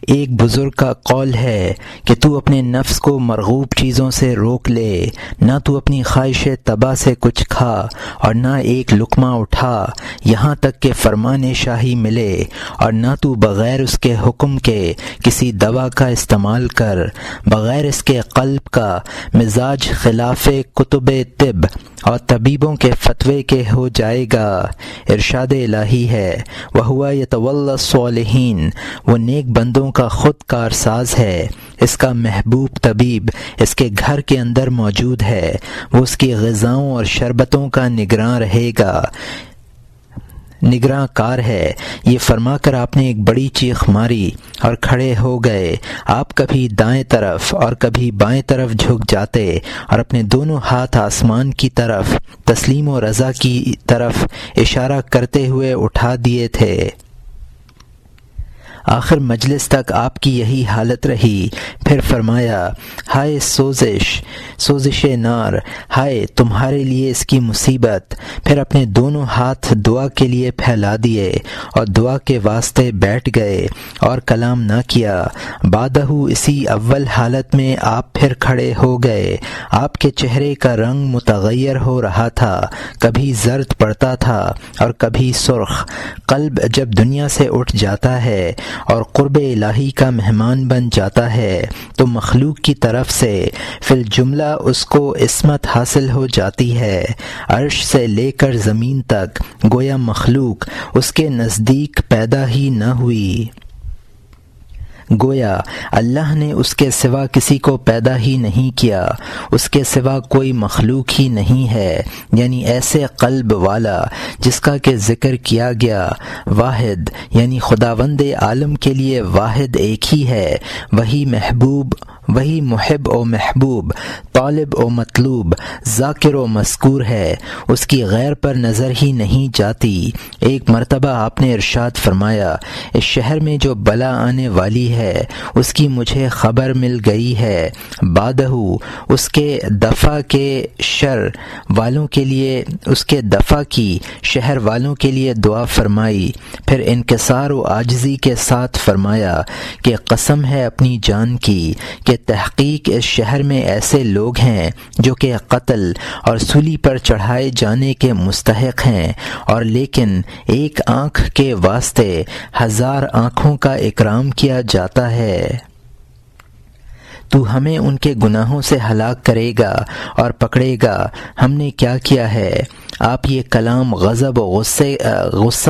ایک بزرگ کا قول ہے کہ تو اپنے نفس کو مرغوب چیزوں سے روک لے، نہ تو اپنی خواہش طبع سے کچھ کھا اور نہ ایک لقمہ اٹھا یہاں تک کہ فرمان شاہی ملے، اور نہ تو بغیر اس کے حکم کے کسی دوا کا استعمال کر، بغیر اس کے قلب کا مزاج خلاف کتب طب اور طبیبوں کے فتوے کے ہو جائے گا۔ ارشاد الہی ہے وَهُوَ يَتَوَلَّى الصَّالِحِينَ، وہ نیک بندوں کا خود کارساز ہے، اس کا محبوب طبیب اس کے گھر کے اندر موجود ہے، وہ اس کی غذاؤں اور شربتوں کا نگراں رہے گا، نگراں کار ہے۔ یہ فرما کر آپ نے ایک بڑی چیخ ماری اور کھڑے ہو گئے۔ آپ کبھی دائیں طرف اور کبھی بائیں طرف جھک جاتے اور اپنے دونوں ہاتھ آسمان کی طرف تسلیم و رضا کی طرف اشارہ کرتے ہوئے اٹھا دیے تھے۔ آخر مجلس تک آپ کی یہی حالت رہی۔ پھر فرمایا ہائے سوزش نار، ہائے تمہارے لیے اس کی مصیبت۔ پھر اپنے دونوں ہاتھ دعا کے لیے پھیلا دیے اور دعا کے واسطے بیٹھ گئے اور کلام نہ کیا۔ بعدہ اسی اول حالت میں آپ پھر کھڑے ہو گئے۔ آپ کے چہرے کا رنگ متغیر ہو رہا تھا، کبھی زرد پڑتا تھا اور کبھی سرخ۔ قلب جب دنیا سے اٹھ جاتا ہے اور قرب الہی کا مہمان بن جاتا ہے تو مخلوق کی طرف سے فی الجملہ اس کو عصمت حاصل ہو جاتی ہے۔ عرش سے لے کر زمین تک گویا مخلوق اس کے نزدیک پیدا ہی نہ ہوئی، گویا اللہ نے اس کے سوا کسی کو پیدا ہی نہیں کیا، اس کے سوا کوئی مخلوق ہی نہیں ہے، یعنی ایسے قلب والا جس کا کہ ذکر کیا گیا، واحد یعنی خداوند عالم کے لیے واحد ایک ہی ہے، وہی محب و محبوب، طالب و مطلوب، ذاکر و مذکور ہے، اس کی غیر پر نظر ہی نہیں جاتی۔ ایک مرتبہ آپ نے ارشاد فرمایا اس شہر میں جو بلا آنے والی ہے اس کی مجھے خبر مل گئی ہے، بعدہ اس کے دفع کے شر والوں کے لیے، اس کے دفع کی شہر والوں کے لیے دعا فرمائی۔ پھر انکسار و عاجزی کے ساتھ فرمایا کہ قسم ہے اپنی جان کی کہ تحقیق اس شہر میں ایسے لوگ ہیں جو کہ قتل اور سولی پر چڑھائے جانے کے مستحق ہیں، اور لیکن ایک آنکھ کے واسطے 1000 آنکھوں کا اکرام کیا جاتا ہے۔ تو ہمیں ان کے گناہوں سے ہلاک کرے گا اور پکڑے گا، ہم نے کیا کیا ہے؟ آپ یہ کلام غصہ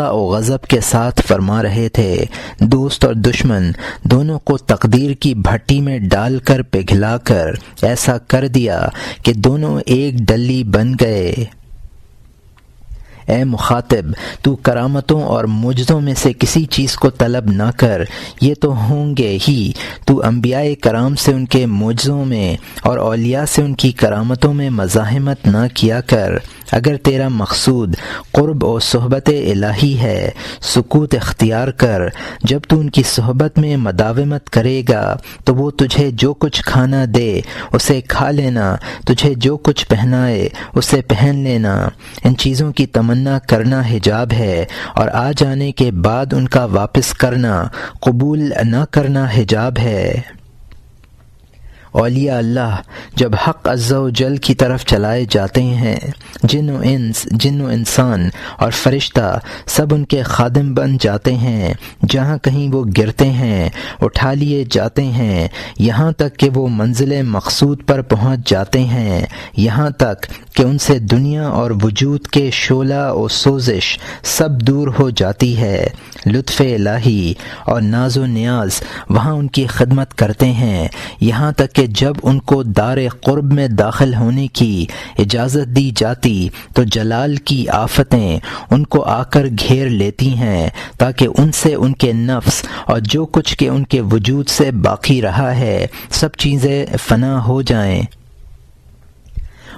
و غضب کے ساتھ فرما رہے تھے۔ دوست اور دشمن دونوں کو تقدیر کی بھٹی میں ڈال کر پگھلا کر ایسا کر دیا کہ دونوں ایک ڈلی بن گئے۔ اے مخاطب، تو کرامتوں اور معجزوں میں سے کسی چیز کو طلب نہ کر، یہ تو ہوں گے ہی، تو انبیاء کرام سے ان کے معجزوں میں اور اولیاء سے ان کی کرامتوں میں مزاحمت نہ کیا کر۔ اگر تیرا مقصود قرب و صحبت الہی ہے، سکوت اختیار کر۔ جب تو ان کی صحبت میں مداومت کرے گا تو وہ تجھے جو کچھ کھانا دے اسے کھا لینا، تجھے جو کچھ پہنائے اسے پہن لینا۔ ان چیزوں کی تمنا کرنا حجاب ہے، اور آ جانے کے بعد ان کا واپس کرنا، قبول نہ کرنا حجاب ہے۔ اولیاء اللہ جب حق عز و جل کی طرف چلائے جاتے ہیں، جن و انسان اور فرشتہ سب ان کے خادم بن جاتے ہیں، جہاں کہیں وہ گرتے ہیں اٹھا لیے جاتے ہیں، یہاں تک کہ وہ منزل مقصود پر پہنچ جاتے ہیں، یہاں تک کہ ان سے دنیا اور وجود کے شعلہ و سوزش سب دور ہو جاتی ہے۔ لطف الہی اور ناز و نیاز وہاں ان کی خدمت کرتے ہیں، یہاں تک کہ جب ان کو دار قرب میں داخل ہونے کی اجازت دی جاتی تو جلال کی آفتیں ان کو آ کر گھیر لیتی ہیں تاکہ ان سے ان کے نفس اور جو کچھ کہ ان کے وجود سے باقی رہا ہے سب چیزیں فنا ہو جائیں۔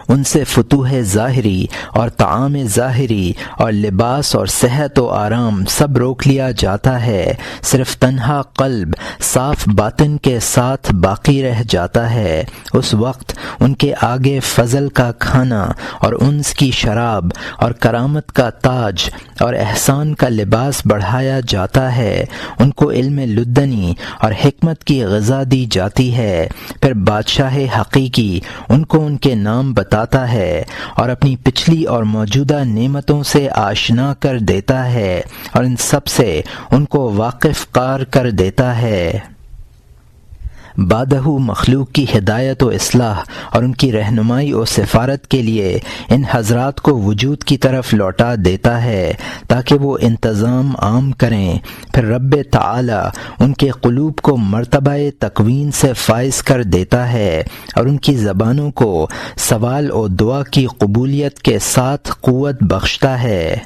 ان سے فتوح ظاہری اور طعام ظاہری اور لباس اور صحت و آرام سب روک لیا جاتا ہے، صرف تنہا قلب صاف باطن کے ساتھ باقی رہ جاتا ہے۔ اس وقت ان کے آگے فضل کا کھانا اور انس کی شراب اور کرامت کا تاج اور احسان کا لباس بڑھایا جاتا ہے، ان کو علم لدنی اور حکمت کی غذا دی جاتی ہے، پھر بادشاہ حقیقی ان کو ان کے نام بتاتا ہے اور اپنی پچھلی اور موجودہ نعمتوں سے آشنا کر دیتا ہے اور ان سب سے ان کو واقف قار کر دیتا ہے۔ بعدہ مخلوق کی ہدایت و اصلاح اور ان کی رہنمائی و سفارت کے لیے ان حضرات کو وجود کی طرف لوٹا دیتا ہے تاکہ وہ انتظام عام کریں، پھر رب تعالی ان کے قلوب کو مرتبہ تکوین سے فائز کر دیتا ہے اور ان کی زبانوں کو سوال و دعا کی قبولیت کے ساتھ قوت بخشتا ہے۔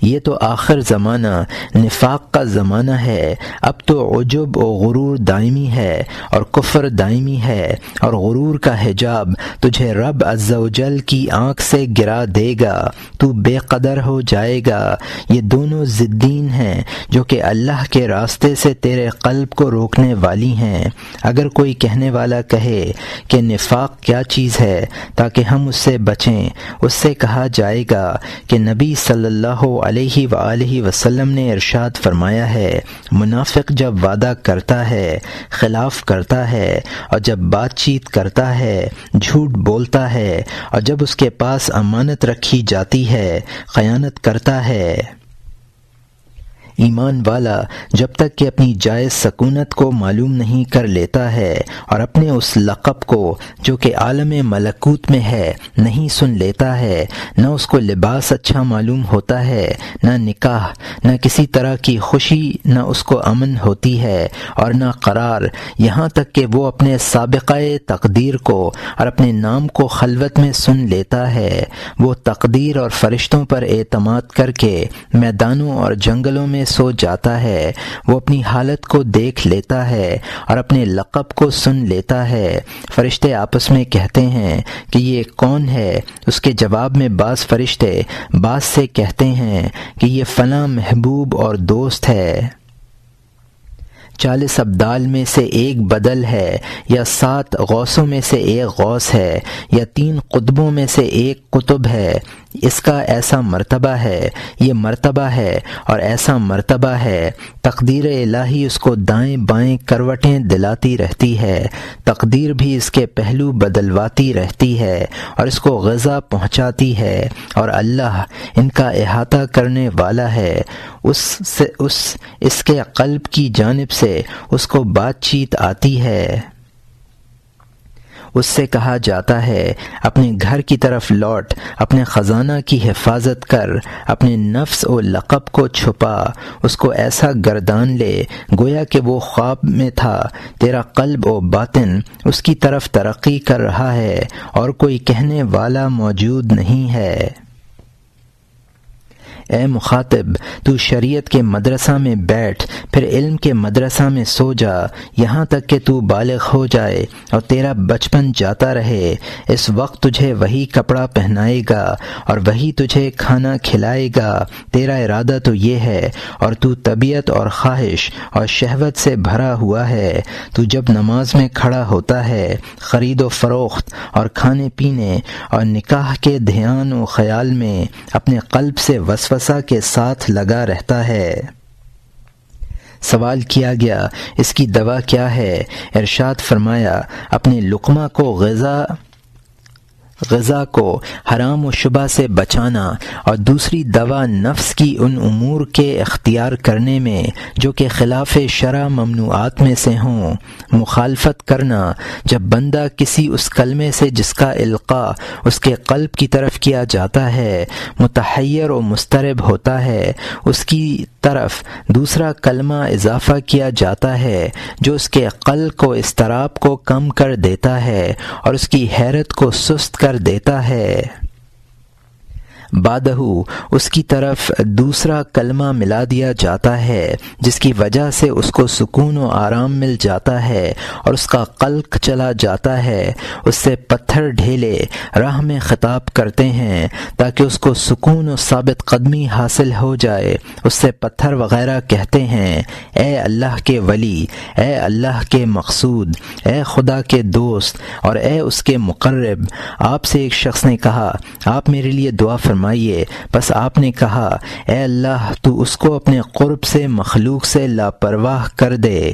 یہ تو آخر زمانہ نفاق کا زمانہ ہے، اب تو عجب و غرور دائمی ہے اور کفر دائمی ہے، اور غرور کا حجاب تجھے رب عز و جل کی آنکھ سے گرا دے گا، تو بے قدر ہو جائے گا۔ یہ دونوں ضدین ہیں جو کہ اللہ کے راستے سے تیرے قلب کو روکنے والی ہیں۔ اگر کوئی کہنے والا کہے کہ نفاق کیا چیز ہے تاکہ ہم اس سے بچیں، اس سے کہا جائے گا کہ نبی صلی اللہ علیہ وآلہ وسلم نے ارشاد فرمایا ہے، منافق جب وعدہ کرتا ہے خلاف کرتا ہے، اور جب بات چیت کرتا ہے جھوٹ بولتا ہے، اور جب اس کے پاس امانت رکھی جاتی ہے خیانت کرتا ہے۔ ایمان والا جب تک کہ اپنی جائز سکونت کو معلوم نہیں کر لیتا ہے اور اپنے اس لقب کو جو کہ عالم ملکوت میں ہے نہیں سن لیتا ہے، نہ اس کو لباس اچھا معلوم ہوتا ہے، نہ نکاح، نہ کسی طرح کی خوشی، نہ اس کو امن ہوتی ہے اور نہ قرار، یہاں تک کہ وہ اپنے سابقہ تقدیر کو اور اپنے نام کو خلوت میں سن لیتا ہے، وہ تقدیر اور فرشتوں پر اعتماد کر کے میدانوں اور جنگلوں میں سو جاتا ہے، وہ اپنی حالت کو دیکھ لیتا ہے اور اپنے لقب کو سن لیتا ہے۔ فرشتے آپس میں کہتے ہیں کہ یہ کون ہے؟ اس کے جواب میں بعض فرشتے بعض سے کہتے ہیں کہ یہ فلاں محبوب اور دوست ہے۔ 40 ابدال میں سے ایک بدل ہے، یا 7 غوثوں میں سے ایک غوث ہے، یا 3 قطبوں میں سے ایک قطب ہے۔ اس کا ایسا مرتبہ ہے، یہ مرتبہ ہے اور ایسا مرتبہ ہے۔ تقدیر الہی اس کو دائیں بائیں کروٹیں دلاتی رہتی ہے، تقدیر بھی اس کے پہلو بدلواتی رہتی ہے اور اس کو غذا پہنچاتی ہے، اور اللہ ان کا احاطہ کرنے والا ہے۔ اس کے قلب کی جانب سے اس کو بات چیت آتی ہے، اس سے کہا جاتا ہے اپنے گھر کی طرف لوٹ، اپنے خزانہ کی حفاظت کر، اپنے نفس و لقب کو چھپا، اس کو ایسا گردان لے گویا کہ وہ خواب میں تھا، تیرا قلب و باطن اس کی طرف ترقی کر رہا ہے اور کوئی کہنے والا موجود نہیں ہے۔ اے مخاطب، تو شریعت کے مدرسہ میں بیٹھ، پھر علم کے مدرسہ میں سو جا، یہاں تک کہ تو بالغ ہو جائے اور تیرا بچپن جاتا رہے۔ اس وقت تجھے وہی کپڑا پہنائے گا اور وہی تجھے کھانا کھلائے گا، تیرا ارادہ تو یہ ہے، اور تو طبیعت اور خواہش اور شہوت سے بھرا ہوا ہے۔ تو جب نماز میں کھڑا ہوتا ہے خرید و فروخت اور کھانے پینے اور نکاح کے دھیان و خیال میں اپنے قلب سے وسوسہ کے ساتھ لگا رہتا ہے۔ سوال کیا گیا اس کی دوا کیا ہے؟ ارشاد فرمایا اپنے لقمہ کو غذا کو حرام و شبہ سے بچانا، اور دوسری دوا نفس کی ان امور کے اختیار کرنے میں جو کہ خلاف شرع ممنوعات میں سے ہوں، مخالفت کرنا۔ جب بندہ کسی اس کلمے سے جس کا القاء اس کے قلب کی طرف کیا جاتا ہے متحیر و مضطرب ہوتا ہے، اس کی طرف دوسرا کلمہ اضافہ کیا جاتا ہے جو اس کے قلب کو اضطراب کو کم کر دیتا ہے اور اس کی حیرت کو سست کر دیتا ہے۔ بعدہ اس کی طرف دوسرا کلمہ ملا دیا جاتا ہے جس کی وجہ سے اس کو سکون و آرام مل جاتا ہے اور اس کا قلق چلا جاتا ہے۔ اس سے پتھر ڈھیلے راہ میں خطاب کرتے ہیں تاکہ اس کو سکون و ثابت قدمی حاصل ہو جائے۔ اس سے پتھر وغیرہ کہتے ہیں اے اللہ کے ولی، اے اللہ کے مقصود، اے خدا کے دوست اور اے اس کے مقرب۔ آپ سے ایک شخص نے کہا آپ میرے لیے دعا فرمائیے، بس آپ نے کہا اے اللہ تو اس کو اپنے قرب سے مخلوق سے لاپرواہ کر دے،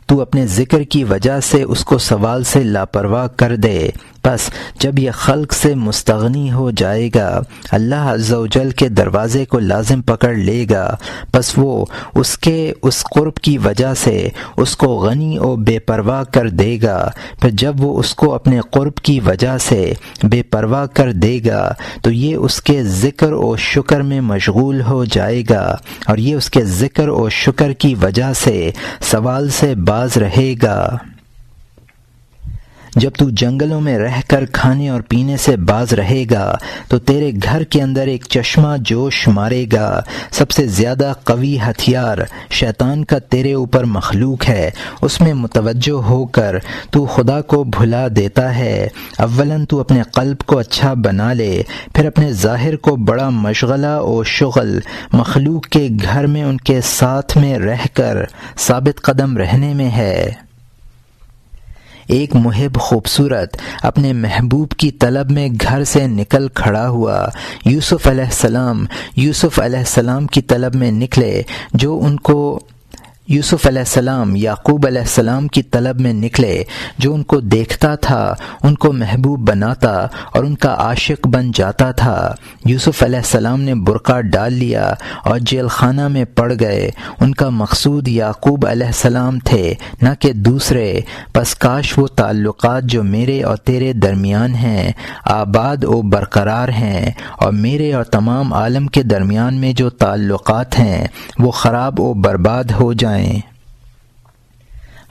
تو اپنے ذکر کی وجہ سے اس کو سوال سے لاپرواہ کر دے۔ پس جب یہ خلق سے مستغنی ہو جائے گا، اللہ عز و جل کے دروازے کو لازم پکڑ لے گا، پس وہ اس کے اس قرب کی وجہ سے اس کو غنی و بے پرواہ کر دے گا۔ پھر جب وہ اس کو اپنے قرب کی وجہ سے بے پرواہ کر دے گا تو یہ اس کے ذکر و شکر میں مشغول ہو جائے گا، اور یہ اس کے ذکر و شکر کی وجہ سے سوال سے باز رہے گا۔ جب تو جنگلوں میں رہ کر کھانے اور پینے سے باز رہے گا تو تیرے گھر کے اندر ایک چشمہ جوش مارے گا۔ سب سے زیادہ قوی ہتھیار شیطان کا تیرے اوپر مخلوق ہے، اس میں متوجہ ہو کر تو خدا کو بھلا دیتا ہے۔ اولاً تو اپنے قلب کو اچھا بنا لے، پھر اپنے ظاہر کو بڑا مشغلہ و شغل مخلوق کے گھر میں ان کے ساتھ میں رہ کر ثابت قدم رہنے میں ہے۔ ایک محب خوبصورت اپنے محبوب کی طلب میں گھر سے نکل کھڑا ہوا۔ یوسف علیہ السلام کی طلب میں نکلے جو ان کو یوسف علیہ السلام یعقوب علیہ السلام کی طلب میں نکلے جو ان کو دیکھتا تھا ان کو محبوب بناتا اور ان کا عاشق بن جاتا تھا۔ یوسف علیہ السلام نے برقع ڈال لیا اور جیل خانہ میں پڑ گئے۔ ان کا مقصود یعقوب علیہ السلام تھے نہ کہ دوسرے، پس کاش وہ تعلقات جو میرے اور تیرے درمیان ہیں آباد و برقرار ہیں، اور میرے اور تمام عالم کے درمیان میں جو تعلقات ہیں وہ خراب و برباد ہو جائیں۔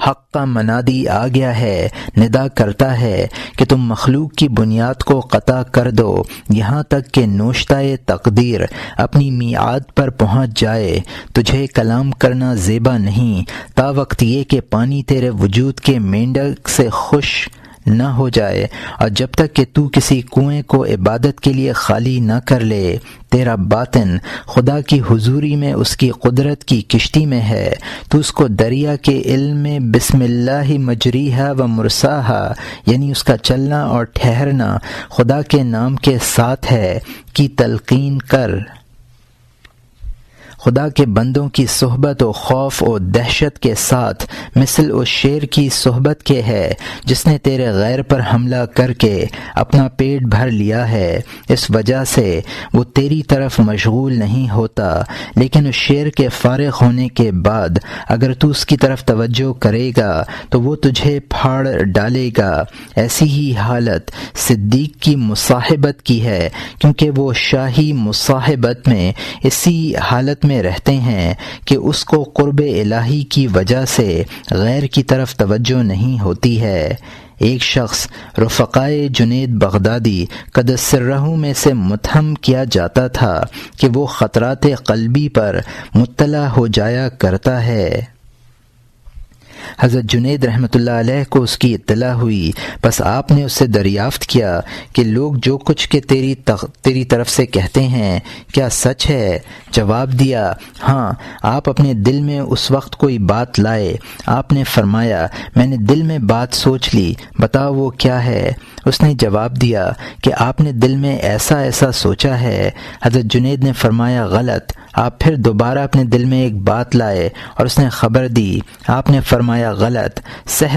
حق کا منادی آ گیا ہے، ندا کرتا ہے کہ تم مخلوق کی بنیاد کو قطع کر دو یہاں تک کہ نوشتہ تقدیر اپنی میعاد پر پہنچ جائے۔ تجھے کلام کرنا زیبا نہیں تا وقت یہ کہ پانی تیرے وجود کے مینڈک سے خوش نہ ہو جائے، اور جب تک کہ تو کسی کنویں کو عبادت کے لیے خالی نہ کر لے۔ تیرا باطن خدا کی حضوری میں اس کی قدرت کی کشتی میں ہے، تو اس کو دریا کے علم میں بسم اللہ مجریہا و مرساہا، یعنی اس کا چلنا اور ٹھہرنا خدا کے نام کے ساتھ ہے، کی تلقین کر۔ خدا کے بندوں کی صحبت و خوف و دہشت کے ساتھ مثل اس شیر کی صحبت کے ہے جس نے تیرے غیر پر حملہ کر کے اپنا پیٹ بھر لیا ہے۔ اس وجہ سے وہ تیری طرف مشغول نہیں ہوتا، لیکن اس شیر کے فارغ ہونے کے بعد اگر تو اس کی طرف توجہ کرے گا تو وہ تجھے پھاڑ ڈالے گا۔ ایسی ہی حالت صدیق کی مصاحبت کی ہے، کیونکہ وہ شاہی مصاحبت میں اسی حالت میں رہتے ہیں کہ اس کو قرب الہی کی وجہ سے غیر کی طرف توجہ نہیں ہوتی ہے۔ ایک شخص رفقائے جنید بغدادی قدس سرہ میں سے متہم کیا جاتا تھا کہ وہ خطرات قلبی پر مطلع ہو جایا کرتا ہے۔ حضرت جنید رحمۃ اللہ علیہ کو اس کی اطلاع ہوئی، بس آپ نے اس سے دریافت کیا کہ لوگ جو کچھ کہ تیری طرف سے کہتے ہیں کیا سچ ہے؟ جواب دیا ہاں۔ آپ اپنے دل میں اس وقت کوئی بات لائے۔ آپ نے فرمایا میں نے دل میں بات سوچ لی، بتاؤ وہ کیا ہے؟ اس نے جواب دیا کہ آپ نے دل میں ایسا سوچا ہے۔ حضرت جنید نے فرمایا غلط۔ آپ پھر دوبارہ اپنے دل میں ایک بات لائے اور اس نے خبر دی۔ آپ نے فرمایا غلط۔ سہ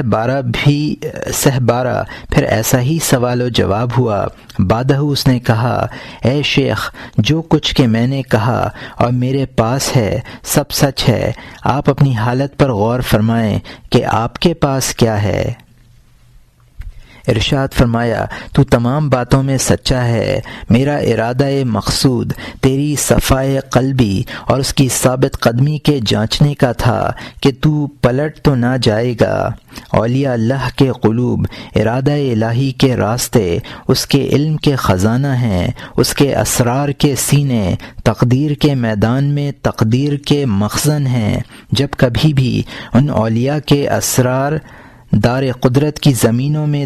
بارہ پھر ایسا ہی سوال و جواب ہوا۔ بعدہ اس نے کہا اے شیخ، جو کچھ کہ میں نے کہا اور میرے پاس ہے سب سچ ہے۔ آپ اپنی حالت پر غور فرمائیں کہ آپ کے پاس کیا ہے۔ ارشاد فرمایا تو تمام باتوں میں سچا ہے، میرا ارادہ مقصود تیری صفائے قلبی اور اس کی ثابت قدمی کے جانچنے کا تھا کہ تو پلٹ تو نہ جائے گا۔ اولیاء اللہ کے قلوب ارادہ الہی کے راستے اس کے علم کے خزانہ ہیں، اس کے اسرار کے سینے تقدیر کے میدان میں تقدیر کے مخزن ہیں۔ جب کبھی بھی ان اولیاء کے اسرار دار قدرت کی زمینوں میں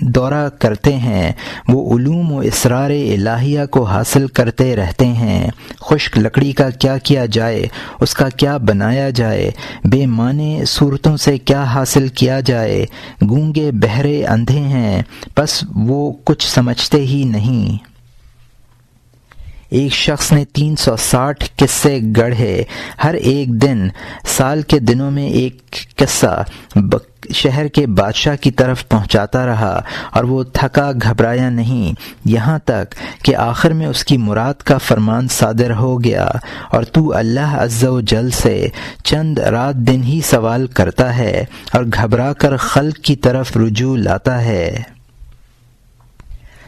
دورہ کرتے ہیں، وہ علوم و اسرار الہیہ کو حاصل کرتے رہتے ہیں۔ خشک لکڑی کا کیا کیا جائے، اس کا کیا بنایا جائے، بے معنی صورتوں سے کیا حاصل کیا جائے، گونگے بہرے اندھے ہیں، بس وہ کچھ سمجھتے ہی نہیں۔ ایک شخص نے 360 قصے گڑھے، ہر ایک دن سال کے دنوں میں ایک قصہ شہر کے بادشاہ کی طرف پہنچاتا رہا، اور وہ تھکا گھبرایا نہیں، یہاں تک کہ آخر میں اس کی مراد کا فرمان صادر ہو گیا۔ اور تو اللہ عز و جل سے چند رات دن ہی سوال کرتا ہے اور گھبرا کر خلق کی طرف رجوع لاتا ہے۔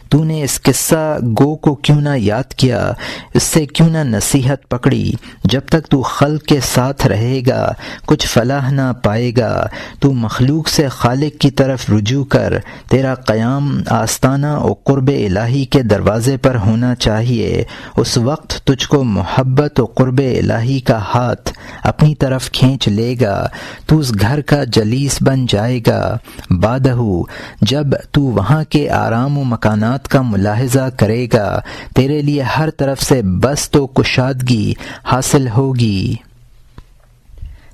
تو نے اس قصہ گو کو کیوں نہ یاد کیا، اس سے کیوں نہ نصیحت پکڑی؟ جب تک تو خلق کے ساتھ رہے گا کچھ فلاح نہ پائے گا۔ تو مخلوق سے خالق کی طرف رجوع کر، تیرا قیام آستانہ و قرب الہی کے دروازے پر ہونا چاہیے۔ اس وقت تجھ کو محبت و قرب الہی کا ہاتھ اپنی طرف کھینچ لے گا، تو اس گھر کا جلیس بن جائے گا۔ بعدہ جب تو وہاں کے آرام و مکانات کا ملاحظہ کرے گا، تیرے لیے ہر طرف سے بسط و کشادگی حاصل ہوگی،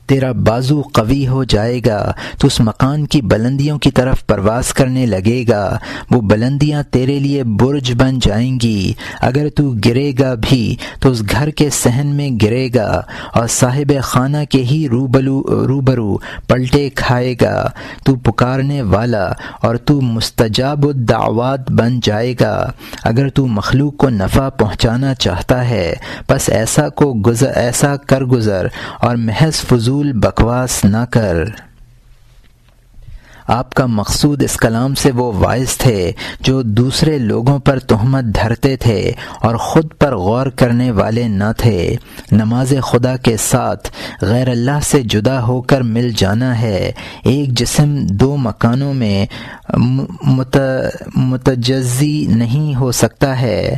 تیرا بازو قوی ہو جائے گا، تو اس مکان کی بلندیوں کی طرف پرواز کرنے لگے گا، وہ بلندیاں تیرے لیے برج بن جائیں گی۔ اگر تو گرے گا بھی تو اس گھر کے صحن میں گرے گا اور صاحب خانہ کے ہی روبرو پلٹے کھائے گا۔ تو پکارنے والا اور تو مستجاب الدعوات بن جائے گا۔ اگر تو مخلوق کو نفع پہنچانا چاہتا ہے بس ایسا کر گزر اور محض فضول بکواس نہ کر۔ آپ کا مقصود اس کلام سے وہ واعظ تھے جو دوسرے لوگوں پر تہمت دھرتے تھے اور خود پر غور کرنے والے نہ تھے۔ نماز خدا کے ساتھ غیر اللہ سے جدا ہو کر مل جانا ہے۔ ایک جسم دو مکانوں میں متجزی نہیں ہو سکتا ہے۔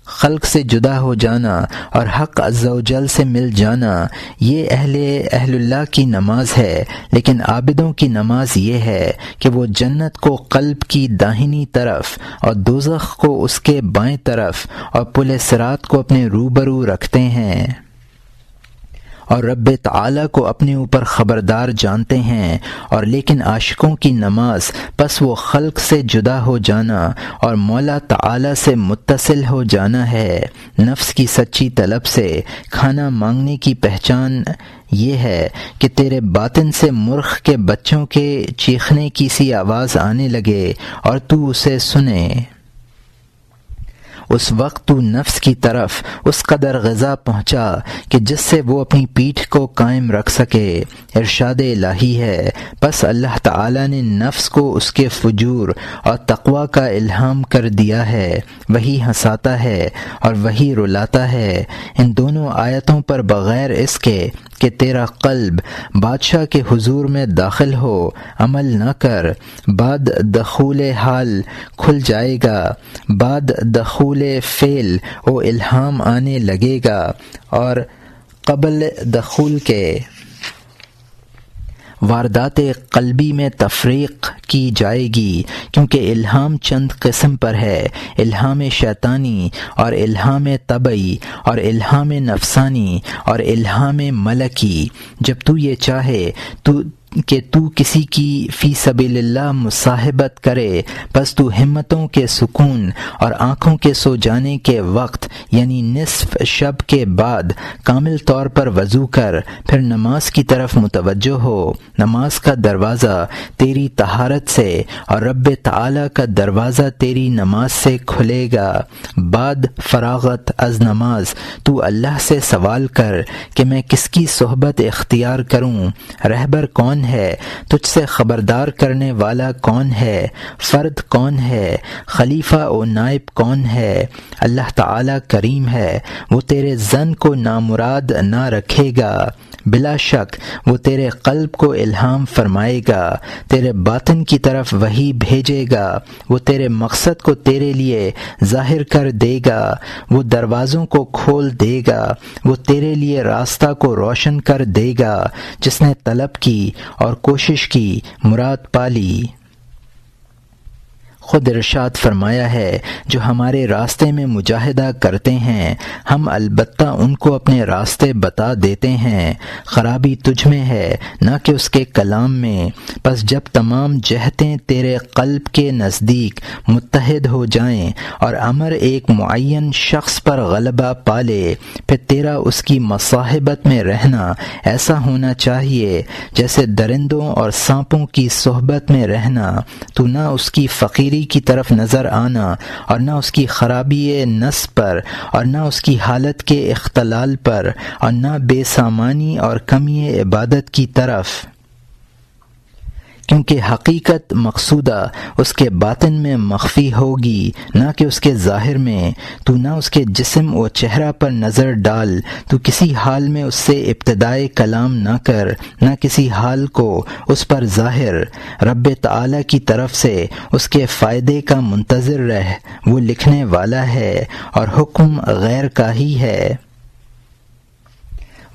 خلق سے جدا ہو جانا اور حق عز و جل سے مل جانا یہ اہل اللہ کی نماز ہے، لیکن عابدوں کی نماز یہ ہے کہ وہ جنت کو قلب کی داہنی طرف اور دوزخ کو اس کے بائیں طرف اور پل صراط کو اپنے روبرو رکھتے ہیں اور رب تعالی کو اپنے اوپر خبردار جانتے ہیں۔ اور لیکن عاشقوں کی نماز پس وہ خلق سے جدا ہو جانا اور مولا تعالی سے متصل ہو جانا ہے۔ نفس کی سچی طلب سے کھانا مانگنے کی پہچان یہ ہے کہ تیرے باطن سے مرغ کے بچوں کے چیخنے کی سی آواز آنے لگے اور تو اسے سنے۔ اس وقت تو نفس کی طرف اس قدر غذا پہنچا کہ جس سے وہ اپنی پیٹھ کو قائم رکھ سکے۔ ارشاد الہی ہے، پس اللہ تعالی نے نفس کو اس کے فجور اور تقوی کا الہام کر دیا ہے، وہی ہنساتا ہے اور وہی رلاتا ہے۔ ان دونوں آیتوں پر بغیر اس کے کہ تیرا قلب بادشاہ کے حضور میں داخل ہو عمل نہ کر، بعد دخول حال کھل جائے گا، بعد دخول فعل و الہام آنے لگے گا، اور قبل دخول کے واردات قلبی میں تفریق کی جائے گی، کیونکہ الہام چند قسم پر ہے، الہام شیطانی اور الہام طبعی اور الہام نفسانی اور الہام ملکی۔ جب تو یہ چاہے کہ تو کسی کی فی سبیل اللہ مصاحبت کرے، بس تو ہمتوں کے سکون اور آنکھوں کے سو جانے کے وقت یعنی نصف شب کے بعد کامل طور پر وضو کر، پھر نماز کی طرف متوجہ ہو۔ نماز کا دروازہ تیری طہارت سے اور رب تعالی کا دروازہ تیری نماز سے کھلے گا۔ بعد فراغت از نماز تو اللہ سے سوال کر کہ میں کس کی صحبت اختیار کروں، رہبر کون کون ہے؟ تجھ سے خبردار کرنے والا کون ہے؟ فرد کون ہے؟ خلیفہ و نائب کون ہے؟ اللہ تعالی کریم ہے، وہ تیرے ظن کو نامراد نہ رکھے گا، بلا شک وہ تیرے قلب کو الہام فرمائے گا، تیرے باطن کی طرف وحی بھیجے گا، وہ تیرے مقصد کو تیرے لیے ظاہر کر دے گا، وہ دروازوں کو کھول دے گا، وہ تیرے لیے راستہ کو روشن کر دے گا، جس نے طلب کی اور کوشش کی مراد پالی۔ خود ارشاد فرمایا ہے، جو ہمارے راستے میں مجاہدہ کرتے ہیں ہم البتہ ان کو اپنے راستے بتا دیتے ہیں، خرابی تجھ میں ہے نہ کہ اس کے کلام میں۔ پس جب تمام جہتیں تیرے قلب کے نزدیک متحد ہو جائیں اور امر ایک معین شخص پر غلبہ پالے، پھر تیرا اس کی مصاحبت میں رہنا ایسا ہونا چاہیے جیسے درندوں اور سانپوں کی صحبت میں رہنا، تو نہ اس کی فقیری کی طرف نظر آنا اور نہ اس کی خرابی نفس پر اور نہ اس کی حالت کے اختلال پر اور نہ بے سامانی اور کمی عبادت کی طرف، کیونکہ حقیقت مقصودہ اس کے باطن میں مخفی ہوگی نہ کہ اس کے ظاہر میں۔ تو نہ اس کے جسم و چہرہ پر نظر ڈال، تو کسی حال میں اس سے ابتدائے کلام نہ کر، نہ کسی حال کو اس پر ظاہر۔ رب تعالی کی طرف سے اس کے فائدے کا منتظر رہ، وہ لکھنے والا ہے اور حکم غیر کا ہی ہے،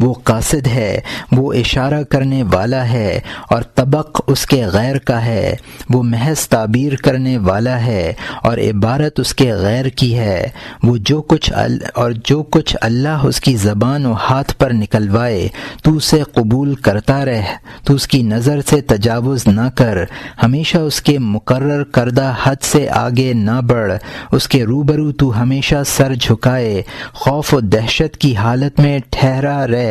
وہ قاصد ہے، وہ اشارہ کرنے والا ہے اور طبق اس کے غیر کا ہے، وہ محض تعبیر کرنے والا ہے اور عبارت اس کے غیر کی ہے، وہ جو کچھ اللہ اس کی زبان و ہاتھ پر نکلوائے تو اسے قبول کرتا رہ، تو اس کی نظر سے تجاوز نہ کر، ہمیشہ اس کے مقرر کردہ حد سے آگے نہ بڑھ، اس کے روبرو تو ہمیشہ سر جھکائے، خوف و دہشت کی حالت میں ٹھہرا رہ،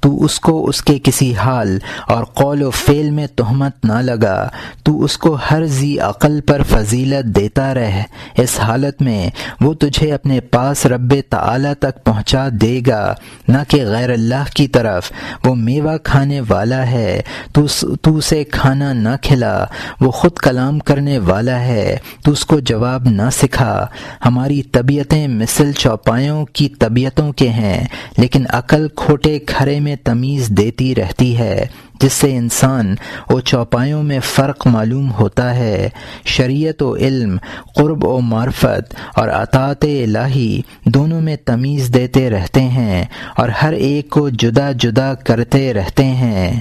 تو اس کو اس کے کسی حال اور قول و فعل میں تہمت نہ لگا، تو اس کو ہر ذی عقل پر فضیلت دیتا رہ، اس حالت میں وہ تجھے اپنے پاس رب تعالی تک پہنچا دے گا، نہ کہ غیر اللہ کی طرف۔ وہ میوہ کھانے والا ہے، تو اسے کھانا نہ کھلا، وہ خود کلام کرنے والا ہے، تو اس کو جواب نہ سکھا۔ ہماری طبیعتیں مثل چوپایوں کی طبیعتوں کے ہیں، لیکن عقل کھوٹے کھرے میں تمیز دیتی رہتی ہے، جس سے انسان و چوپایوں میں فرق معلوم ہوتا ہے۔ شریعت و علم، قرب و معرفت اور اطاعت الہی دونوں میں تمیز دیتے رہتے ہیں اور ہر ایک کو جدا جدا کرتے رہتے ہیں۔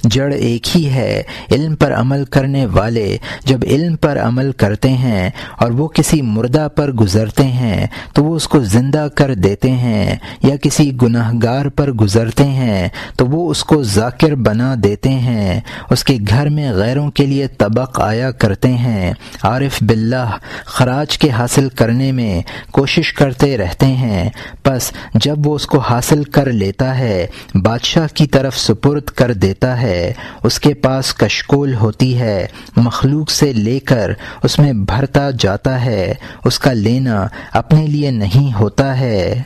جڑ ایک ہی ہے۔ علم پر عمل کرنے والے جب علم پر عمل کرتے ہیں اور وہ کسی مردہ پر گزرتے ہیں تو وہ اس کو زندہ کر دیتے ہیں، یا کسی گناہ گار پر گزرتے ہیں تو وہ اس کو ذاکر بنا دیتے ہیں، اس کے گھر میں غیروں کے لیے طبق آیا کرتے ہیں۔ عارف باللہ خراج کے حاصل کرنے میں کوشش کرتے رہتے ہیں، پس جب وہ اس کو حاصل کر لیتا ہے بادشاہ کی طرف سپرد کر دیتا ہے، اس کے پاس کشکول ہوتی ہے، مخلوق سے لے کر اس میں بھرتا جاتا ہے، اس کا لینا اپنے لیے نہیں ہوتا ہے۔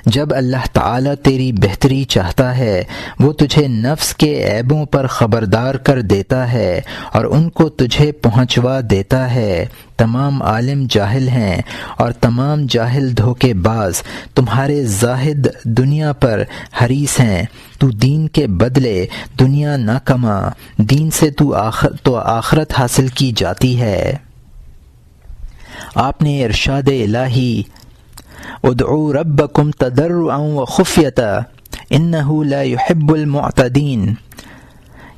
جب اللہ تعالیٰ تیری بہتری چاہتا ہے وہ تجھے نفس کے عیبوں پر خبردار کر دیتا ہے اور ان کو تجھے پہنچوا دیتا ہے۔ تمام عالم جاہل ہیں اور تمام جاہل دھوکے باز تمہارے زاہد دنیا پر حریص ہیں۔ تو دین کے بدلے دنیا نہ کما، دین سے تو آخرت حاصل کی جاتی ہے۔ آپ نے ارشاد الہی ادعوا ربکم تضرعا وخفیۃ انہ لا يحب المعتدین،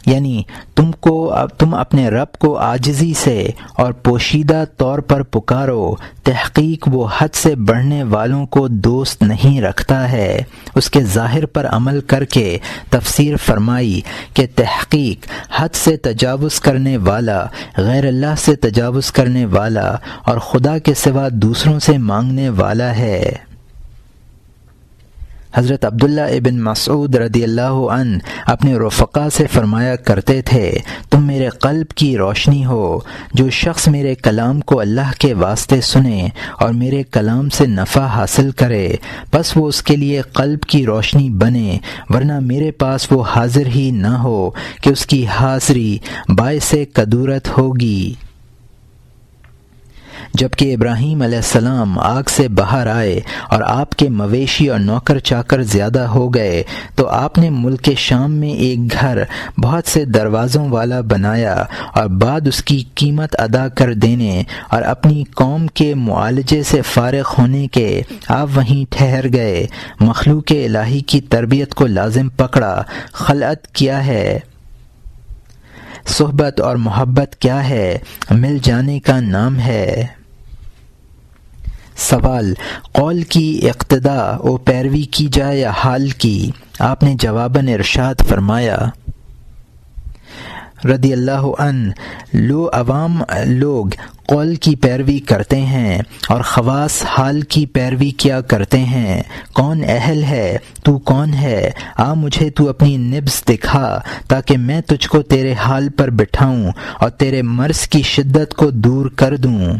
یعنی تم اپنے رب کو عاجزی سے اور پوشیدہ طور پر پکارو، تحقیق وہ حد سے بڑھنے والوں کو دوست نہیں رکھتا ہے۔ اس کے ظاہر پر عمل کر کے تفسیر فرمائی کہ تحقیق حد سے تجاوز کرنے والا، غیر اللہ سے تجاوز کرنے والا اور خدا کے سوا دوسروں سے مانگنے والا ہے۔ حضرت عبداللہ ابن مسعود رضی اللہ عنہ اپنے رفقا سے فرمایا کرتے تھے، تم میرے قلب کی روشنی ہو۔ جو شخص میرے کلام کو اللہ کے واسطے سنے اور میرے کلام سے نفع حاصل کرے، پس وہ اس کے لیے قلب کی روشنی بنے، ورنہ میرے پاس وہ حاضر ہی نہ ہو کہ اس کی حاضری باعث کدورت ہوگی۔ جبکہ ابراہیم علیہ السلام آگ سے باہر آئے اور آپ کے مویشی اور نوکر چاکر زیادہ ہو گئے تو آپ نے ملک شام میں ایک گھر بہت سے دروازوں والا بنایا، اور بعد اس کی قیمت ادا کر دینے اور اپنی قوم کے معالجے سے فارغ ہونے کے آپ وہیں ٹھہر گئے۔ مخلوق الہی کی تربیت کو لازم پکڑا۔ خلعت کیا ہے؟ صحبت اور محبت کیا ہے؟ مل جانے کا نام ہے۔ سوال: قول کی اقتداء و پیروی کی جائے یا حال کی؟ آپ نے جواباً ارشاد فرمایا رضی اللہ عنہ، عوام لوگ قول کی پیروی کرتے ہیں اور خواص حال کی پیروی کیا کرتے ہیں۔ کون اہل ہے؟ تو کون ہے؟ آ مجھے تو اپنی نبض دکھا تاکہ میں تجھ کو تیرے حال پر بٹھاؤں اور تیرے مرض کی شدت کو دور کر دوں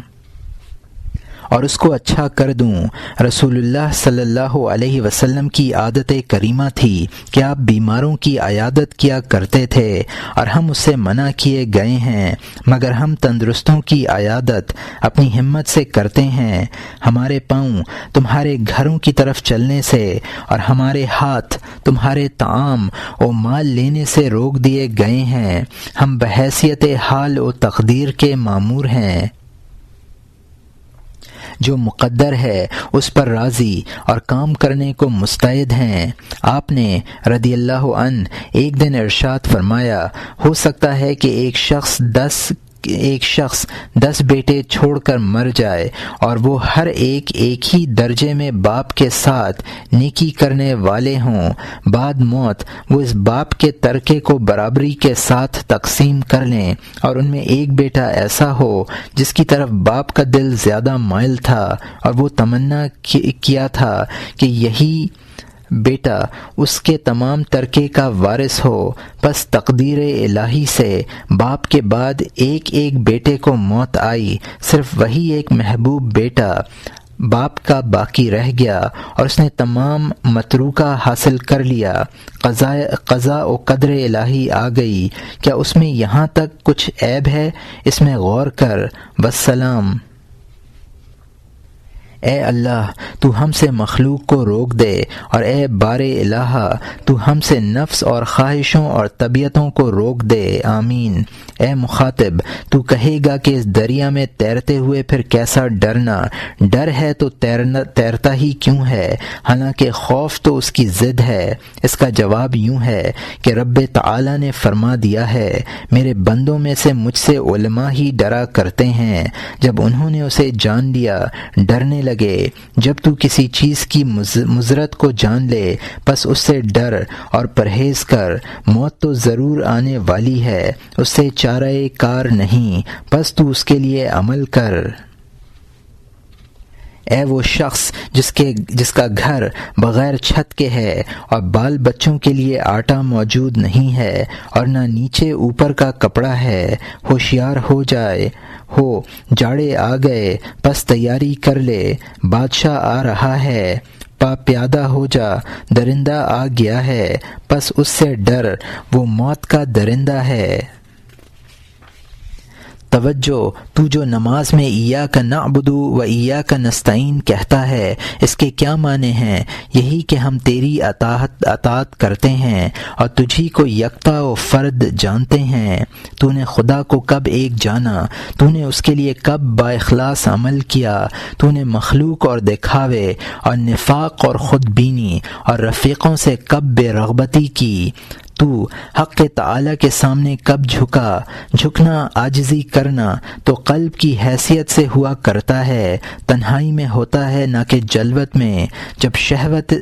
اور اس کو اچھا کر دوں۔ رسول اللہ صلی اللہ علیہ وسلم کی عادت کریمہ تھی کہ آپ بیماروں کی عیادت کیا کرتے تھے، اور ہم اس سے منع کیے گئے ہیں، مگر ہم تندرستوں کی عیادت اپنی ہمت سے کرتے ہیں۔ ہمارے پاؤں تمہارے گھروں کی طرف چلنے سے اور ہمارے ہاتھ تمہارے طعام و مال لینے سے روک دیے گئے ہیں۔ ہم بحیثیت حال و تقدیر کے مامور ہیں۔ جو مقدر ہے اس پر راضی اور کام کرنے کو مستعد ہیں۔ آپ نے رضی اللہ عنہ ایک دن ارشاد فرمایا، ہو سکتا ہے کہ ایک شخص 10 بیٹے چھوڑ کر مر جائے اور وہ ہر ایک ہی درجے میں باپ کے ساتھ نیکی کرنے والے ہوں۔ بعد موت وہ اس باپ کے ترکے کو برابری کے ساتھ تقسیم کر لیں، اور ان میں ایک بیٹا ایسا ہو جس کی طرف باپ کا دل زیادہ مائل تھا اور وہ تمنا کیا تھا کہ یہی بیٹا اس کے تمام ترکے کا وارث ہو۔ پس تقدیر الہی سے باپ کے بعد ایک بیٹے کو موت آئی، صرف وہی ایک محبوب بیٹا باپ کا باقی رہ گیا اور اس نے تمام متروکہ حاصل کر لیا۔ قضاء و قدر الہی آ گئی، کیا اس میں یہاں تک کچھ عیب ہے؟ اس میں غور کر۔ والسلام۔ اے اللہ تو ہم سے مخلوق کو روک دے، اور اے بار الہ تو ہم سے نفس اور خواہشوں اور طبیعتوں کو روک دے۔ آمین۔ اے مخاطب تو کہے گا کہ اس دریا میں تیرتے ہوئے پھر کیسا ڈرنا؟ ڈر ہے تو تیرتا ہی کیوں ہے؟ حالانکہ خوف تو اس کی ضد ہے۔ اس کا جواب یوں ہے کہ رب تعالی نے فرما دیا ہے، میرے بندوں میں سے مجھ سے علماء ہی ڈرا کرتے ہیں۔ جب انہوں نے اسے جان لیا ڈرنے لگے۔ جب تو کسی چیز کی مضرت کو جان لے پس اس سے ڈر اور پرہیز کر۔ موت تو ضرور آنے والی ہے، اس سے چارہ کار نہیں، پس تو اس کے لیے عمل کر۔ اے وہ شخص جس کا گھر بغیر چھت کے ہے اور بال بچوں کے لیے آٹا موجود نہیں ہے اور نہ نیچے اوپر کا کپڑا ہے، ہوشیار ہو جاڑے آ گئے پس تیاری کر لے، بادشاہ آ رہا ہے، پیادہ ہو جا، درندہ آ گیا ہے پس اس سے ڈر، وہ موت کا درندہ ہے۔ توجہ، تو جو نماز میں ایاک نعبد و ایاک نستعین کہتا ہے، اس کے کیا معنی ہیں؟ یہی کہ ہم تیری اطاعت کرتے ہیں اور تجھی کو یکتا و فرد جانتے ہیں۔ تو نے خدا کو کب ایک جانا؟ تو نے اس کے لیے کب با اخلاص عمل کیا؟ تو نے مخلوق اور دکھاوے اور نفاق اور خود بینی اور رفیقوں سے کب بے رغبتی کی؟ تو حق تعالی کے سامنے کب جھکا؟ جھکنا عاجزی کرنا تو قلب کی حیثیت سے ہوا کرتا ہے، تنہائی میں ہوتا ہے نہ کہ جلوت میں۔ جب شہوت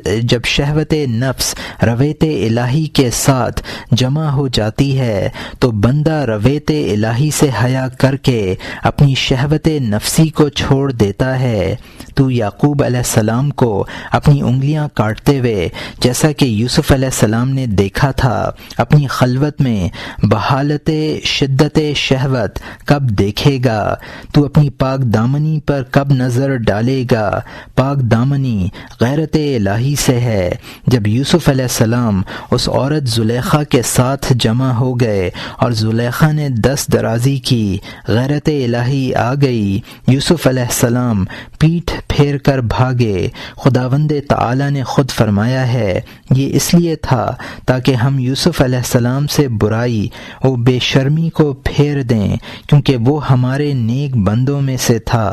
نفس رویت الہی کے ساتھ جمع ہو جاتی ہے تو بندہ رویت الہی سے حیا کر کے اپنی شہوت نفسی کو چھوڑ دیتا ہے۔ تو یعقوب علیہ السلام کو اپنی انگلیاں کاٹتے ہوئے جیسا کہ یوسف علیہ السلام نے دیکھا تھا اپنی خلوت میں بحالت شدت شہوت کب دیکھے گا؟ تو اپنی پاک دامنی پر کب نظر ڈالے گا؟ پاک دامنی غیرت الہی سے ہے۔ جب یوسف علیہ السلام اس عورت زلیخا کے ساتھ جمع ہو گئے اور زلیخا نے دست درازی کی، غیرت الہی آ گئی، یوسف علیہ السلام پیٹھ پھیر کر بھاگے۔ خداوند تعالی نے خود فرمایا ہے یہ اس لیے تھا تاکہ ہم یوسف علیہ السلام سے برائی و بے شرمی کو پھیر دیں، کیونکہ وہ ہمارے نیک بندوں میں سے تھا۔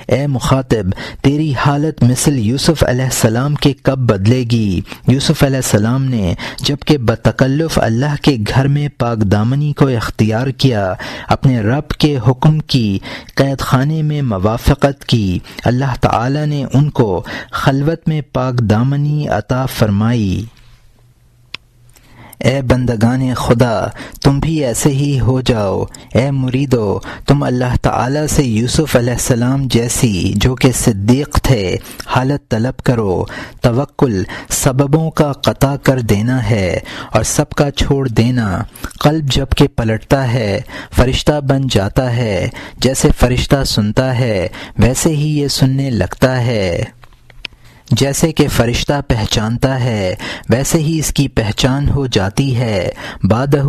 اے مخاطب، تیری حالت مثل یوسف علیہ السلام کے کب بدلے گی؟ یوسف علیہ السلام نے جب کہ بتکلف اللہ کے گھر میں پاک دامنی کو اختیار کیا، اپنے رب کے حکم کی قید خانے میں موافقت کی، اللہ تعالی نے ان کو خلوت میں پاک دامنی عطا فرمائی۔ اے بندگان خدا، تم بھی ایسے ہی ہو جاؤ۔ اے مریدو، تم اللہ تعالی سے یوسف علیہ السلام جیسی جو کہ صدیق تھے حالت طلب کرو۔ توکل سببوں کا قطع کر دینا ہے اور سب کا چھوڑ دینا۔ قلب جب کہ پلٹتا ہے فرشتہ بن جاتا ہے، جیسے فرشتہ سنتا ہے ویسے ہی یہ سننے لگتا ہے، جیسے کہ فرشتہ پہچانتا ہے ویسے ہی اس کی پہچان ہو جاتی ہے۔ بعدہ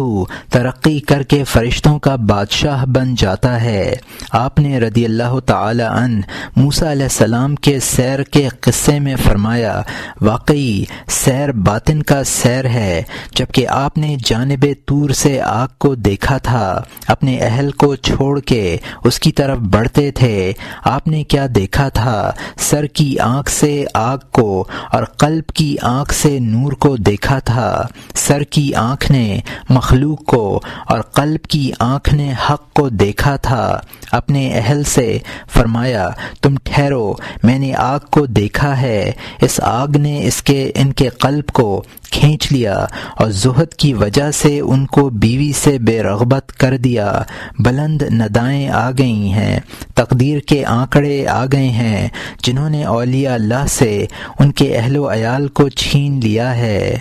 ترقی کر کے فرشتوں کا بادشاہ بن جاتا ہے۔ آپ نے رضی اللہ تعالی عنہ موسیٰ علیہ السلام کے سیر کے قصے میں فرمایا، واقعی سیر باطن کا سیر ہے۔ جبکہ آپ نے جانب طور سے آگ کو دیکھا تھا، اپنے اہل کو چھوڑ کے اس کی طرف بڑھتے تھے، آپ نے کیا دیکھا تھا؟ سر کی آنکھ سے آگ کو اور قلب کی آنکھ سے نور کو دیکھا تھا۔ سر کی آنکھ نے مخلوق کو اور قلب کی آنکھ نے حق کو دیکھا تھا۔ اپنے اہل سے فرمایا، تم ٹھہرو، میں نے آگ کو دیکھا ہے۔ اس آگ نے ان کے قلب کو کھینچ لیا اور زہد کی وجہ سے ان کو بیوی سے بے رغبت کر دیا۔ بلند ندائیں آ گئی ہیں، تقدیر کے آنکڑے آ گئے ہیں، جنہوں نے اولیاء اللہ سے ان کے اہل و عیال کو چھین لیا ہے۔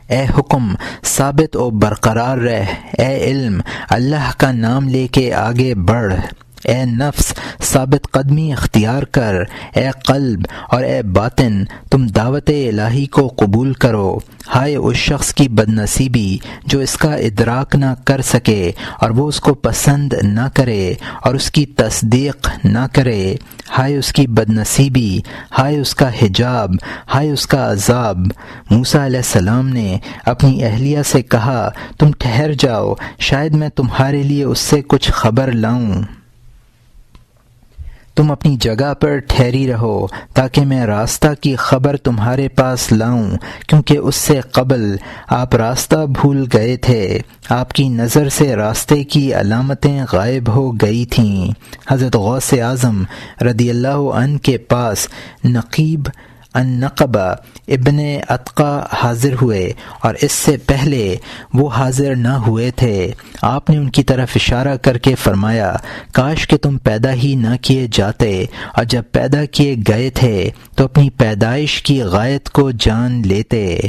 اے حکم ثابت و برقرار رہ، اے علم اللہ کا نام لے کے آگے بڑھ، اے نفس ثابت قدمی اختیار کر، اے قلب اور اے باطن تم دعوت الہی کو قبول کرو۔ ہائے اس شخص کی بدنصیبی جو اس کا ادراک نہ کر سکے اور وہ اس کو پسند نہ کرے اور اس کی تصدیق نہ کرے۔ ہائے اس کی بدنصیبی، ہائے اس کا حجاب، ہائے اس کا عذاب۔ موسیٰ علیہ السلام نے اپنی اہلیہ سے کہا، تم ٹھہر جاؤ، شاید میں تمہارے لیے اس سے کچھ خبر لاؤں۔ تم اپنی جگہ پر ٹھہری رہو تاکہ میں راستہ کی خبر تمہارے پاس لاؤں، کیونکہ اس سے قبل آپ راستہ بھول گئے تھے، آپ کی نظر سے راستے کی علامتیں غائب ہو گئی تھیں۔ حضرت غوث اعظم رضی اللہ عنہ کے پاس نقیب النقبہ ابن عتقہ حاضر ہوئے اور اس سے پہلے وہ حاضر نہ ہوئے تھے۔ آپ نے ان کی طرف اشارہ کر کے فرمایا، کاش کہ تم پیدا ہی نہ کیے جاتے، اور جب پیدا کیے گئے تھے تو اپنی پیدائش کی غایت کو جان لیتے۔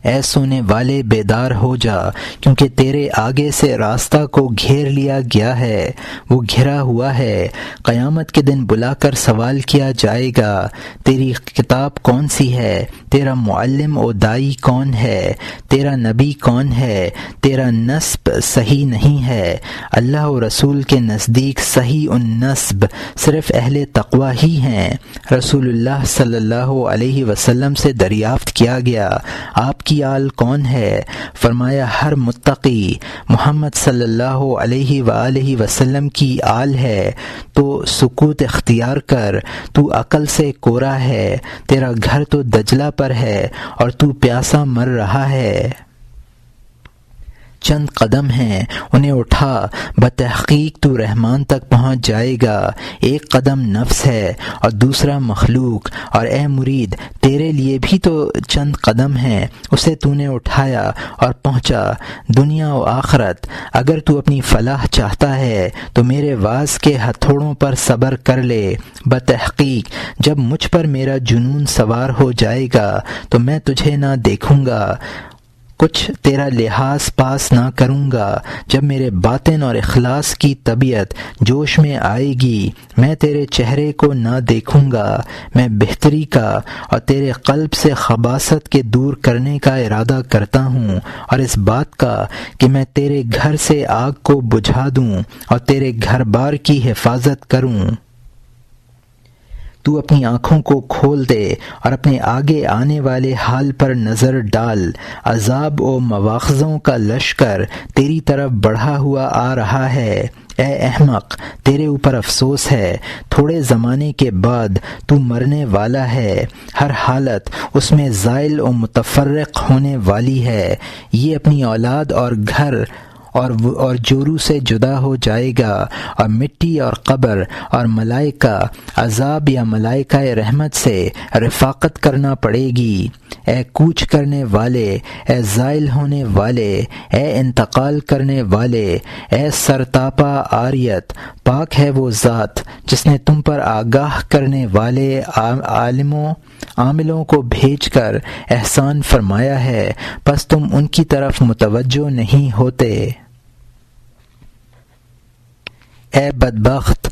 اے سونے والے بیدار ہو جا، کیونکہ تیرے آگے سے راستہ کو گھیر لیا گیا ہے، وہ گھرا ہوا ہے۔ قیامت کے دن بلا کر سوال کیا جائے گا، تیری کتاب کون سی ہے؟ تیرا معلم و دائی کون ہے؟ تیرا نبی کون ہے؟ تیرا نسب صحیح نہیں ہے۔ اللہ و رسول کے نزدیک صحیح النسب صرف اہل تقوی ہی ہیں۔ رسول اللہ صلی اللہ علیہ وسلم سے دریافت کیا گیا، آپ کی کی آل کون ہے؟ فرمایا ہر متقی محمد صلی اللہ علیہ وآلہ وسلم کی آل ہے۔ تو سکوت اختیار کر، تو عقل سے کورا ہے، تیرا گھر تو دجلہ پر ہے اور تو پیاسا مر رہا ہے۔ چند قدم ہیں، انہیں اٹھا، بتحقیق تو رحمان تک پہنچ جائے گا۔ ایک قدم نفس ہے اور دوسرا مخلوق، اور اے مرید تیرے لیے بھی تو چند قدم ہیں، اسے تو نے اٹھایا اور پہنچا۔ دنیا و آخرت، اگر تو اپنی فلاح چاہتا ہے تو میرے واز کے ہتھوڑوں پر صبر کر لے۔ بتحقیق جب مجھ پر میرا جنون سوار ہو جائے گا تو میں تجھے نہ دیکھوں گا، کچھ تیرا لحاظ پاس نہ کروں گا۔ جب میرے باطن اور اخلاص کی طبیعت جوش میں آئے گی میں تیرے چہرے کو نہ دیکھوں گا۔ میں بہتری کا اور تیرے قلب سے خباثت کے دور کرنے کا ارادہ کرتا ہوں، اور اس بات کا کہ میں تیرے گھر سے آگ کو بجھا دوں اور تیرے گھر بار کی حفاظت کروں۔ تو اپنی آنکھوں کو کھول دے اور اپنے آگے آنے والے حال پر نظر ڈال۔ عذاب و مواخذوں کا لشکر تیری طرف بڑھا ہوا آ رہا ہے۔ اے احمق، تیرے اوپر افسوس ہے، تھوڑے زمانے کے بعد تو مرنے والا ہے۔ ہر حالت اس میں زائل و متفرق ہونے والی ہے۔ یہ اپنی اولاد اور گھر اور جورو سے جدا ہو جائے گا، اور مٹی اور قبر اور ملائکہ عذاب یا ملائکہ رحمت سے رفاقت کرنا پڑے گی۔ اے کوچ کرنے والے، اے زائل ہونے والے، اے انتقال کرنے والے، اے سرتاپا عاریت، پاک ہے وہ ذات جس نے تم پر آگاہ کرنے والے عاملوں کو بھیج کر احسان فرمایا ہے، پس تم ان کی طرف متوجہ نہیں ہوتے۔ اے بدبخت،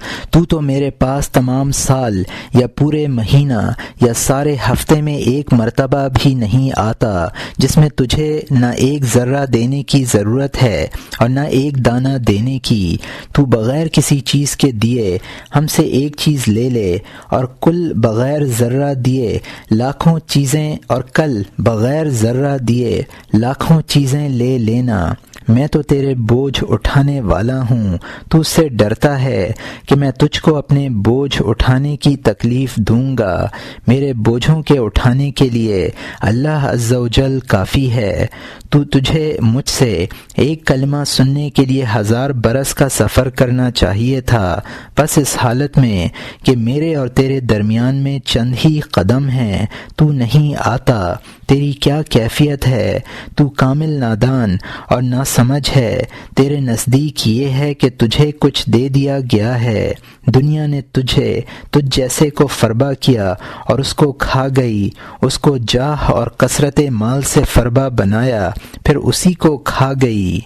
تو میرے پاس تمام سال یا پورے مہینہ یا سارے ہفتے میں ایک مرتبہ بھی نہیں آتا، جس میں تجھے نہ ایک ذرہ دینے کی ضرورت ہے اور نہ ایک دانہ دینے کی۔ تو بغیر کسی چیز کے دیے ہم سے ایک چیز لے لے، اور کل بغیر ذرہ دیے لاکھوں چیزیں، اور کل بغیر ذرہ دیے لاکھوں چیزیں لے لینا۔ میں تو تیرے بوجھ اٹھانے والا ہوں، تو اس سے ڈرتا ہے کہ میں تجھ کو اپنے بوجھ اٹھانے کی تکلیف دوں گا۔ میرے بوجھوں کے اٹھانے کے لیے اللہ عز و جل کافی ہے۔ تجھے مجھ سے ایک کلمہ سننے کے لیے 1000 برس کا سفر کرنا چاہیے تھا، بس اس حالت میں کہ میرے اور تیرے درمیان میں چند ہی قدم ہیں تو نہیں آتا۔ تیری کیا کیفیت ہے؟ تو کامل نادان اور ناسمجھ ہے۔ تیرے نزدیک یہ ہے کہ تجھے کچھ دے دیا گیا ہے، دنیا نے تجھ جیسے کو فربا کیا اور اس کو کھا گئی، اس کو جاہ اور کثرت مال سے فربا بنایا، پھر اسی کو کھا گئی۔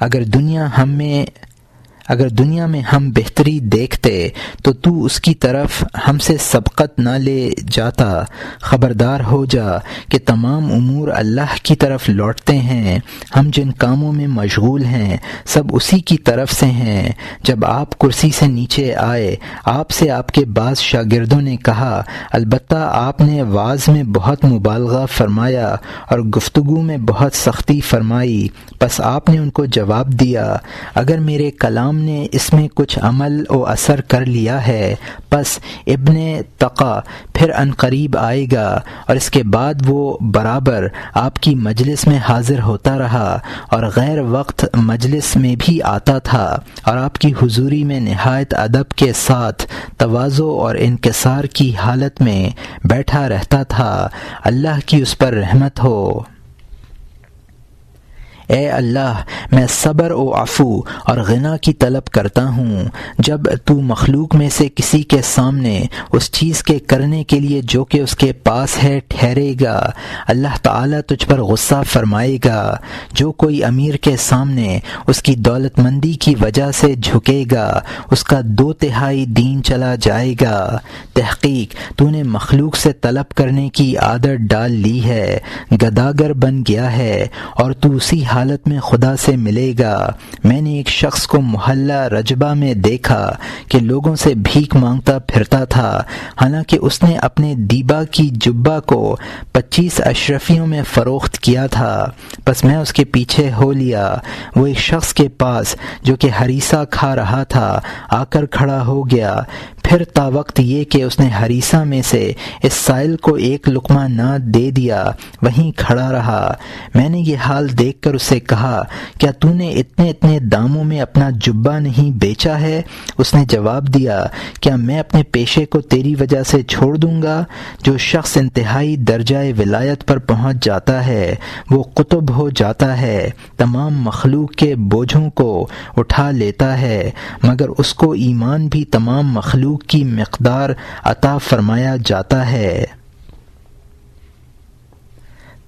اگر دنیا میں ہم بہتری دیکھتے تو اس کی طرف ہم سے سبقت نہ لے جاتا۔ خبردار ہو جا کہ تمام امور اللہ کی طرف لوٹتے ہیں، ہم جن کاموں میں مشغول ہیں سب اسی کی طرف سے ہیں۔ جب آپ کرسی سے نیچے آئے، آپ سے آپ کے بعض شاگردوں نے کہا، البتہ آپ نے وعظ میں بہت مبالغہ فرمایا اور گفتگو میں بہت سختی فرمائی، پس آپ نے ان کو جواب دیا، اگر میرے کلام نے اس میں کچھ عمل و اثر کر لیا ہے، پس ابن تقا پھر عنقریب آئے گا، اور اس کے بعد وہ برابر آپ کی مجلس میں حاضر ہوتا رہا اور غیر وقت مجلس میں بھی آتا تھا، اور آپ کی حضوری میں نہایت ادب کے ساتھ تواضع اور انکسار کی حالت میں بیٹھا رہتا تھا۔ اللہ کی اس پر رحمت ہو۔ اے اللہ، میں صبر و عفو اور غنا کی طلب کرتا ہوں۔ جب تو مخلوق میں سے کسی کے سامنے اس چیز کے کرنے کے لیے جو کہ اس کے پاس ہے ٹھہرے گا، اللہ تعالیٰ تجھ پر غصہ فرمائے گا۔ جو کوئی امیر کے سامنے اس کی دولت مندی کی وجہ سے جھکے گا، اس کا 2/3 دین چلا جائے گا۔ تحقیق تو نے مخلوق سے طلب کرنے کی عادت ڈال لی ہے، گداگر بن گیا ہے، اور تو اسی حالت میں خدا سے ملے گا۔ میں نے ایک شخص کو محلہ رجبہ میں دیکھا کہ لوگوں سے بھیک مانگتا پھرتا تھا، حالانکہ اس نے اپنے دیبا کی جبہ کو 25 اشرفیوں میں فروخت کیا تھا۔ پس میں اس کے پیچھے ہو لیا۔ وہ ایک شخص کے پاس جو کہ ہریسہ کھا رہا تھا آ کر کھڑا ہو گیا، پھر تا وقت یہ کہ اس نے ہریسہ میں سے اس سائل کو ایک لقمہ نہ دے دیا وہیں کھڑا رہا۔ میں نے یہ حال دیکھ کر اسے کہا، کیا تو نے اتنے داموں میں اپنا جبہ نہیں بیچا ہے؟ اس نے جواب دیا، کیا میں اپنے پیشے کو تیری وجہ سے چھوڑ دوں گا؟ جو شخص انتہائی درجہ ولایت پر پہنچ جاتا ہے وہ قطب ہو جاتا ہے، تمام مخلوق کے بوجھوں کو اٹھا لیتا ہے، مگر اس کو ایمان بھی تمام مخلوق کی مقدار عطا فرمایا جاتا ہے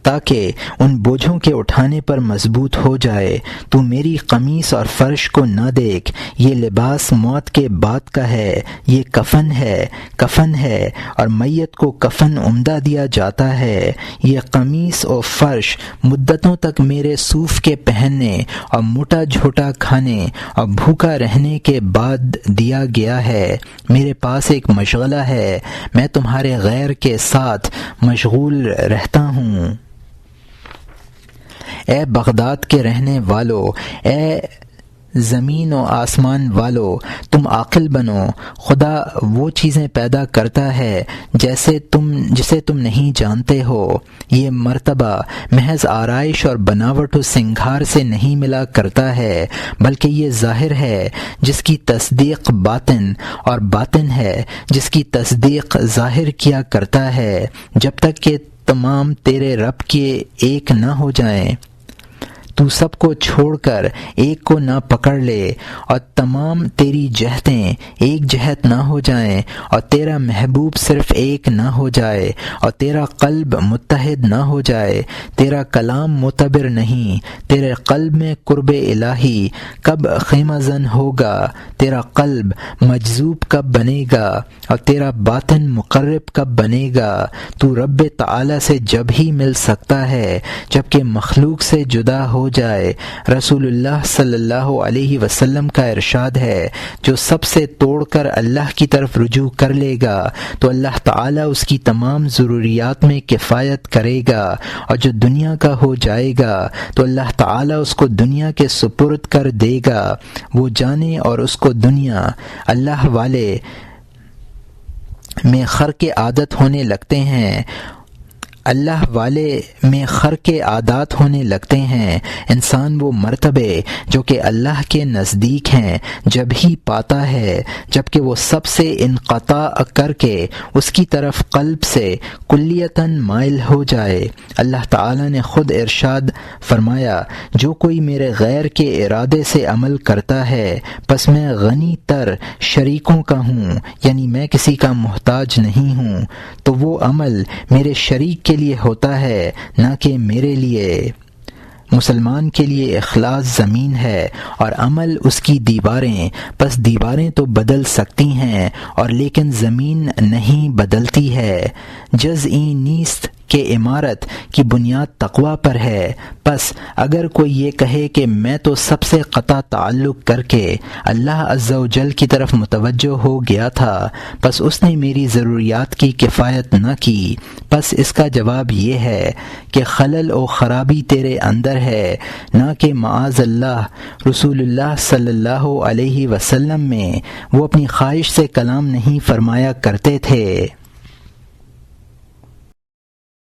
تاکہ ان بوجھوں کے اٹھانے پر مضبوط ہو جائے۔ تو میری قمیص اور فرش کو نہ دیکھ، یہ لباس موت کے بعد کا ہے، یہ کفن ہے اور میت کو کفن عمدہ دیا جاتا ہے۔ یہ قمیص اور فرش مدتوں تک میرے صوف کے پہننے اور موٹا جھوٹا کھانے اور بھوکا رہنے کے بعد دیا گیا ہے۔ میرے پاس ایک مشغلہ ہے، میں تمہارے غیر کے ساتھ مشغول رہتا ہوں۔ اے بغداد کے رہنے والو، اے زمین و آسمان والو، تم عاقل بنو۔ خدا وہ چیزیں پیدا کرتا ہے جسے تم نہیں جانتے ہو۔ یہ مرتبہ محض آرائش اور بناوٹ و سنگھار سے نہیں ملا کرتا ہے، بلکہ یہ ظاہر ہے جس کی تصدیق باطن، اور باطن ہے جس کی تصدیق ظاہر کیا کرتا ہے۔ جب تک کہ تمام تیرے رب کے ایک نہ ہو جائیں، تو سب کو چھوڑ کر ایک کو نہ پکڑ لے، اور تمام تیری جہتیں ایک جہت نہ ہو جائیں، اور تیرا محبوب صرف ایک نہ ہو جائے، اور تیرا قلب متحد نہ ہو جائے، تیرا کلام معتبر نہیں، تیرے قلب میں قرب الہی کب خیمہ زن ہوگا، تیرا قلب مجذوب کب بنے گا، اور تیرا باطن مقرب کب بنے گا۔ تو رب تعالی سے جب ہی مل سکتا ہے جبکہ مخلوق سے جدا ہو جائے۔ رسول اللہ صلی اللہ علیہ وسلم کا ارشاد ہے، جو سب سے توڑ کر اللہ کی طرف رجوع کر لے گا تو اللہ تعالیٰ اس کی تمام ضروریات میں کفایت کرے گا، اور جو دنیا کا ہو جائے گا تو اللہ تعالیٰ اس کو دنیا کے سپرد کر دے گا۔ وہ جانے اور اس کو دنیا اللہ والے میں خر کے عادت ہونے لگتے ہیں، اللہ والے میں خر کے عادات ہونے لگتے ہیں۔ انسان وہ مرتبے جو کہ اللہ کے نزدیک ہیں جب ہی پاتا ہے جبکہ وہ سب سے انقطاع کر کے اس کی طرف قلب سے کلیتاً مائل ہو جائے۔ اللہ تعالیٰ نے خود ارشاد فرمایا، جو کوئی میرے غیر کے ارادے سے عمل کرتا ہے پس میں غنی تر شریکوں کا ہوں، یعنی میں کسی کا محتاج نہیں ہوں، تو وہ عمل میرے شریک کے لیے ہوتا ہے نہ کہ میرے لیے۔ مسلمان کے لیے اخلاص زمین ہے اور عمل اس کی دیواریں، پس دیواریں تو بدل سکتی ہیں اور لیکن زمین نہیں بدلتی ہے۔ جزئی نیست کہ عمارت کی بنیاد تقوی پر ہے، پس اگر کوئی یہ کہے کہ میں تو سب سے قطع تعلق کر کے اللہ عز و جل کی طرف متوجہ ہو گیا تھا، پس اس نے میری ضروریات کی کفایت نہ کی، پس اس کا جواب یہ ہے کہ خلل و خرابی تیرے اندر ہے، نہ کہ معاذ اللہ رسول اللہ صلی اللہ علیہ وسلم میں وہ اپنی خواہش سے کلام نہیں فرمایا کرتے تھے۔